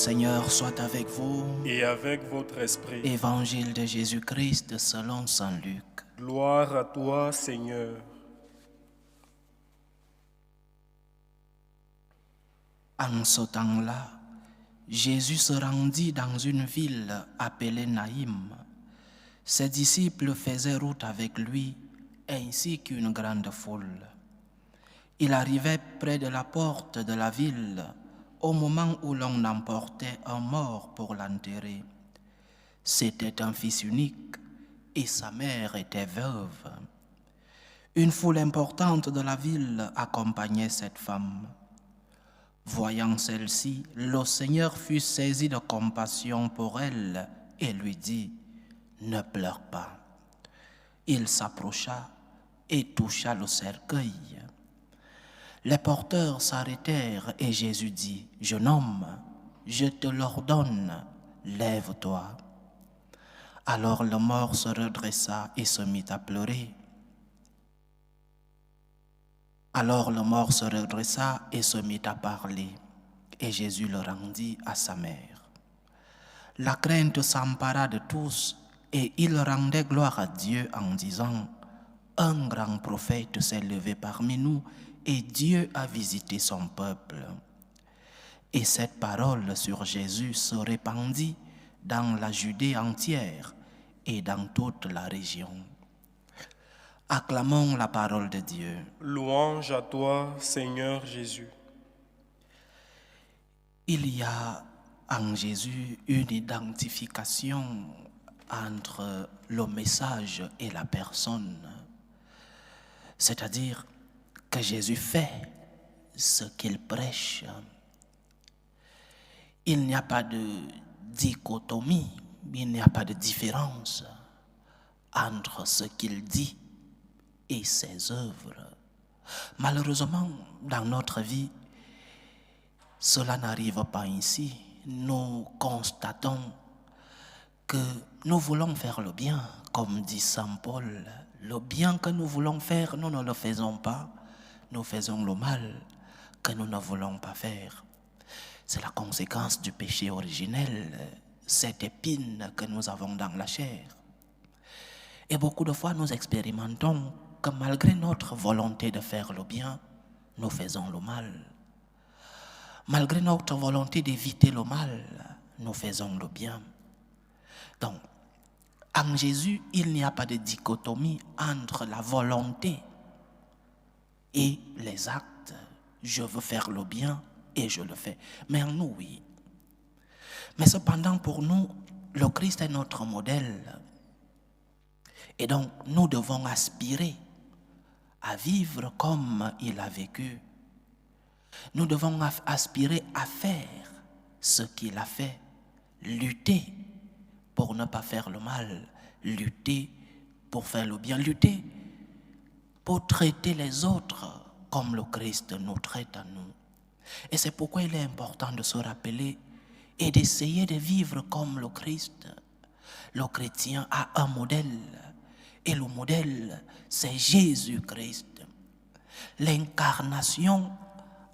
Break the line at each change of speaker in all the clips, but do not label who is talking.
Seigneur soit avec vous.
Et avec votre esprit.
Évangile de Jésus-Christ selon saint Luc.
Gloire à toi, Seigneur.
En ce temps-là, Jésus se rendit dans une ville appelée Naïm. Ses disciples faisaient route avec lui, ainsi qu'une grande foule. Il arrivait près de la porte de la ville au moment où l'on emportait un mort pour l'enterrer. C'était un fils unique et sa mère était veuve. Une foule importante de la ville accompagnait cette femme. Voyant celle-ci, le Seigneur fut saisi de compassion pour elle et lui dit « Ne pleure pas ». Il s'approcha et toucha le cercueil. Les porteurs s'arrêtèrent et Jésus dit « Jeune homme, je te l'ordonne, lève-toi ». Alors le mort se redressa et se mit à pleurer. Alors le mort se redressa et se mit à parler, et Jésus le rendit à sa mère. La crainte s'empara de tous, et ils rendaient gloire à Dieu en disant « Un grand prophète s'est levé parmi nous, et Dieu a visité son peuple. » Et cette parole sur Jésus se répandit dans la Judée entière et dans toute la région. Acclamons la parole de Dieu.
Louange à toi, Seigneur Jésus.
Il y a en Jésus une identification entre le message et la personne. C'est-à-dire que Jésus fait ce qu'il prêche. Il n'y a pas de dichotomie, il n'y a pas de différence entre ce qu'il dit et ses œuvres. Malheureusement, dans notre vie, cela n'arrive pas ainsi. Nous constatons que nous voulons faire le bien, comme dit saint Paul. Le bien que nous voulons faire, nous ne le faisons pas. Nous faisons le mal que nous ne voulons pas faire. C'est la conséquence du péché originel, cette épine que nous avons dans la chair. Et beaucoup de fois, nous expérimentons que malgré notre volonté de faire le bien, nous faisons le mal. Malgré notre volonté d'éviter le mal, nous faisons le bien. Donc, en Jésus, il n'y a pas de dichotomie entre la volonté et les actes. Je veux faire le bien et je le fais. Mais en nous, oui. Mais cependant, pour nous, le Christ est notre modèle. Et donc, nous devons aspirer à vivre comme il a vécu. Nous devons aspirer à faire ce qu'il a fait, lutter pour ne pas faire le mal, lutter pour faire le bien, lutter pour traiter les autres comme le Christ nous traite à nous. Et c'est pourquoi il est important de se rappeler et d'essayer de vivre comme le Christ. Le chrétien a un modèle. Et le modèle, c'est Jésus-Christ. L'incarnation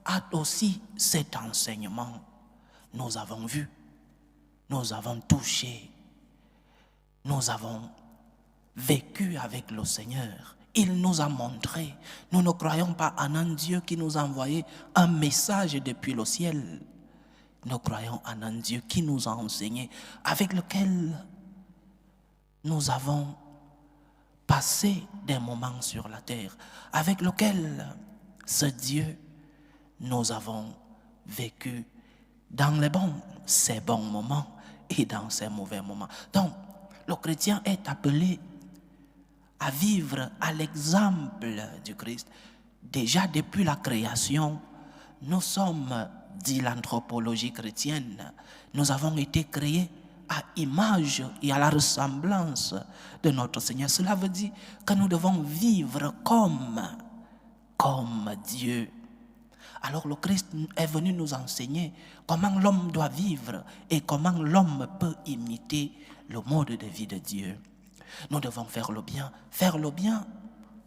a aussi cet enseignement. Nous avons vu, nous avons touché, nous avons vécu avec le Seigneur. Il nous a montré. Nous ne croyons pas en un Dieu qui nous a envoyé un message depuis le ciel. Nous croyons en un Dieu qui nous a enseigné, avec lequel nous avons passé des moments sur la terre, avec lequel ce Dieu, nous avons vécu dans les ces bons moments et dans ces mauvais moments. Donc, le chrétien est appelé à vivre à l'exemple du Christ. Déjà depuis la création, nous sommes, dit l'anthropologie chrétienne, nous avons été créés à image et à la ressemblance de notre Seigneur. Cela veut dire que nous devons vivre comme Dieu. Alors le Christ est venu nous enseigner comment l'homme doit vivre et comment l'homme peut imiter le mode de vie de Dieu. Nous devons faire le bien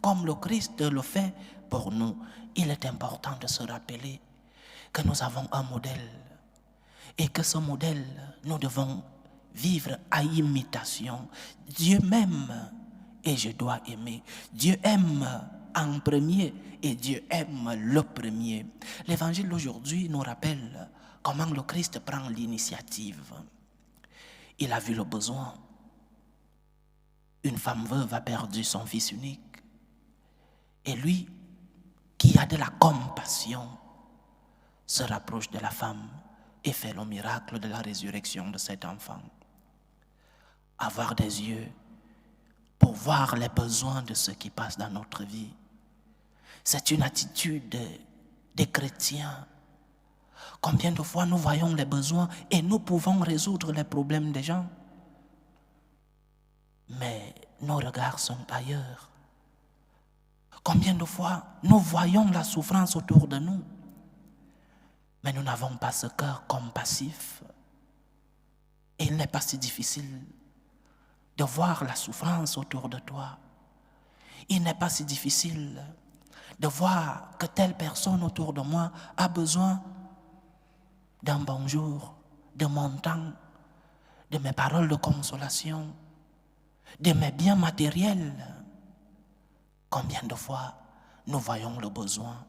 comme le Christ le fait pour nous. Il est important de se rappeler que nous avons un modèle. Et que ce modèle, nous devons vivre à imitation. Dieu m'aime et je dois aimer. Dieu aime en premier et Dieu aime le premier. L'évangile d'aujourd'hui nous rappelle comment le Christ prend l'initiative. Il a vu le besoin. Une femme veuve a perdu son fils unique. Et lui, qui a de la compassion, se rapproche de la femme et fait le miracle de la résurrection de cet enfant. Avoir des yeux pour voir les besoins de ceux qui passent dans notre vie. C'est une attitude des chrétiens. Combien de fois nous voyons les besoins et nous pouvons résoudre les problèmes des gens, mais nos regards sont ailleurs. Combien de fois nous voyons la souffrance autour de nous, mais nous n'avons pas ce cœur compassif. Et il n'est pas si difficile de voir la souffrance autour de toi. Il n'est pas si difficile de voir que telle personne autour de moi a besoin d'un bonjour, de mon temps, de mes paroles de consolation, de mes biens matériels. Combien de fois nous voyons le besoin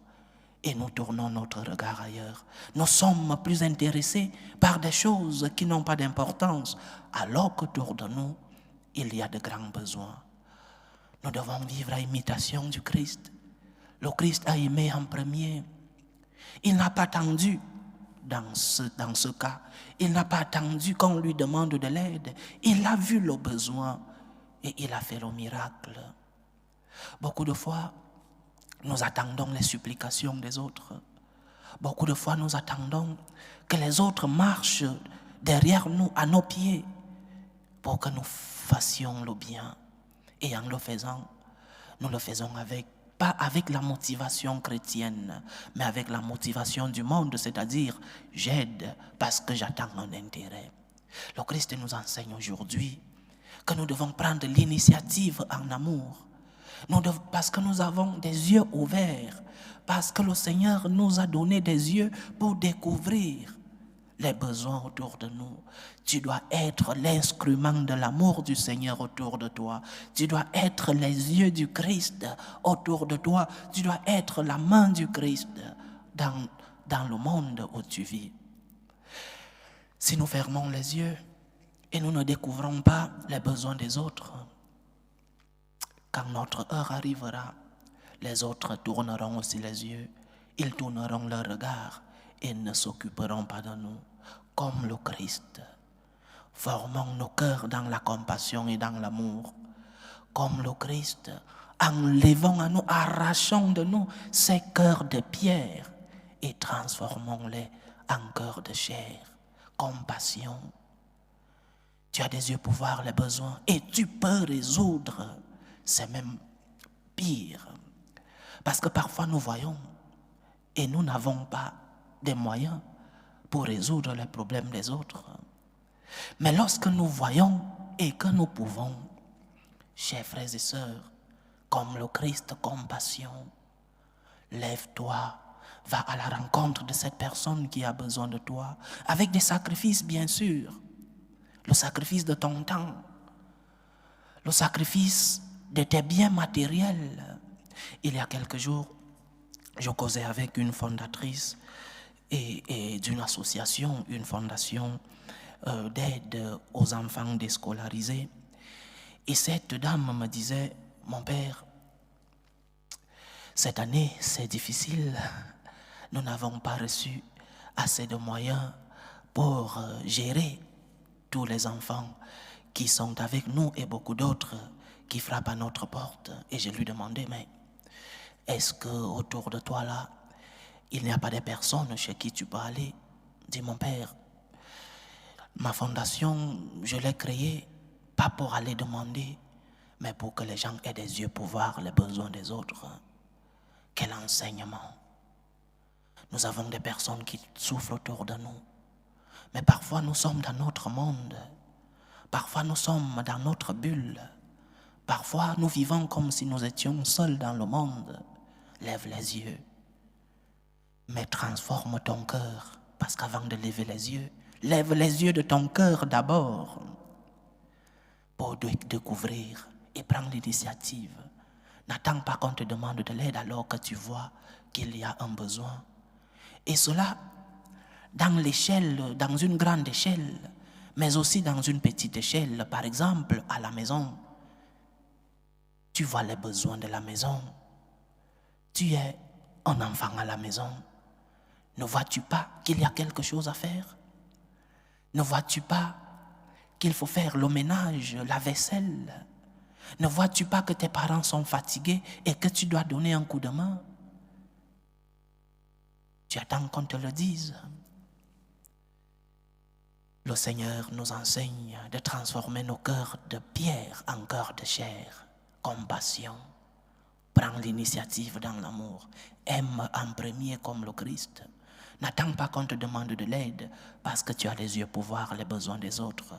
et nous tournons notre regard ailleurs. Nous sommes plus intéressés par des choses qui n'ont pas d'importance, alors qu'autour de nous, il y a de grands besoins. Nous devons vivre à imitation du Christ. Le Christ a aimé en premier. Il n'a pas attendu, dans ce cas, il n'a pas attendu qu'on lui demande de l'aide. Il a vu le besoin et il a fait le miracle. Beaucoup de fois, nous attendons les supplications des autres. Beaucoup de fois, nous attendons que les autres marchent derrière nous, à nos pieds, pour que nous fassions le bien. Et en le faisant, nous le faisons pas avec la motivation chrétienne, mais avec la motivation du monde, c'est-à-dire j'aide parce que j'attends un intérêt. Le Christ nous enseigne aujourd'hui que nous devons prendre l'initiative en amour. Parce que nous avons des yeux ouverts, parce que le Seigneur nous a donné des yeux pour découvrir les besoins autour de nous. Tu dois être l'instrument de l'amour du Seigneur autour de toi. Tu dois être les yeux du Christ autour de toi. Tu dois être la main du Christ dans le monde où tu vis. Si nous fermons les yeux et nous ne découvrons pas les besoins des autres, quand notre heure arrivera, les autres tourneront aussi les yeux, ils tourneront leur regard et ne s'occuperont pas de nous, comme le Christ. Formons nos cœurs dans la compassion et dans l'amour, comme le Christ, enlevons à nous, arrachons de nous ces cœurs de pierre et transformons-les en cœurs de chair. Compassion. Tu as des yeux pour voir les besoins et tu peux résoudre. C'est même pire. Parce que parfois nous voyons et nous n'avons pas des moyens pour résoudre les problèmes des autres. Mais lorsque nous voyons et que nous pouvons, chers frères et sœurs, comme le Christ compassion, lève-toi, va à la rencontre de cette personne qui a besoin de toi, avec des sacrifices bien sûr, le sacrifice de ton temps, le sacrifice de tes biens matériels. Il y a quelques jours, je causais avec une fondatrice et d'une association, une fondation d'aide aux enfants déscolarisés. Et cette dame me disait, mon père, cette année c'est difficile, nous n'avons pas reçu assez de moyens pour gérer tous les enfants qui sont avec nous et beaucoup d'autres qui frappent à notre porte. Et je lui demandais, mais est-ce qu'autour de toi là, il n'y a pas de personnes chez qui tu peux aller? Dit mon père, ma fondation, je l'ai créée pas pour aller demander, mais pour que les gens aient des yeux pour voir les besoins des autres. Quel enseignement! Nous avons des personnes qui souffrent autour de nous, mais parfois nous sommes dans notre monde, parfois nous sommes dans notre bulle, parfois nous vivons comme si nous étions seuls dans le monde. Lève les yeux, mais transforme ton cœur, parce qu'avant de lever les yeux, Lève les yeux de ton cœur d'abord pour découvrir et prendre l'initiative. N'attends pas qu'on te demande de l'aide alors que tu vois qu'il y a un besoin. Et cela, dans l'échelle, dans une grande échelle, mais aussi dans une petite échelle. Par exemple, à la maison, tu vois les besoins de la maison. Tu es un enfant à la maison. Ne vois-tu pas qu'il y a quelque chose à faire? Ne vois-tu pas qu'il faut faire le ménage, la vaisselle? Ne vois-tu pas que tes parents sont fatigués et que tu dois donner un coup de main? Tu attends qu'on te le dise. Le Seigneur nous enseigne de transformer nos cœurs de pierre en cœurs de chair. Compassion. Prends l'initiative dans l'amour. Aime en premier comme le Christ. N'attends pas qu'on te demande de l'aide parce que tu as les yeux pour voir les besoins des autres,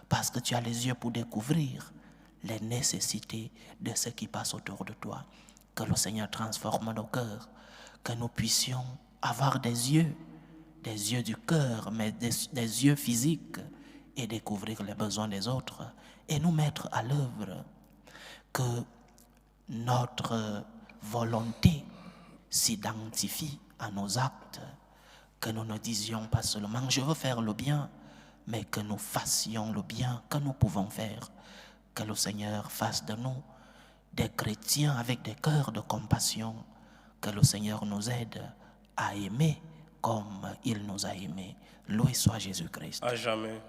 parce que tu as les yeux pour découvrir les nécessités de ceux qui passent autour de toi. Que le Seigneur transforme nos cœurs, que nous puissions avoir des yeux du cœur, mais des yeux physiques, et découvrir les besoins des autres et nous mettre à l'œuvre. Que notre volonté s'identifie à nos actes, que nous ne disions pas seulement « je veux faire le bien », mais que nous fassions le bien que nous pouvons faire. Que le Seigneur fasse de nous des chrétiens avec des cœurs de compassion. Que le Seigneur nous aide à aimer comme il nous a aimés. Loué soit Jésus-Christ.
À jamais.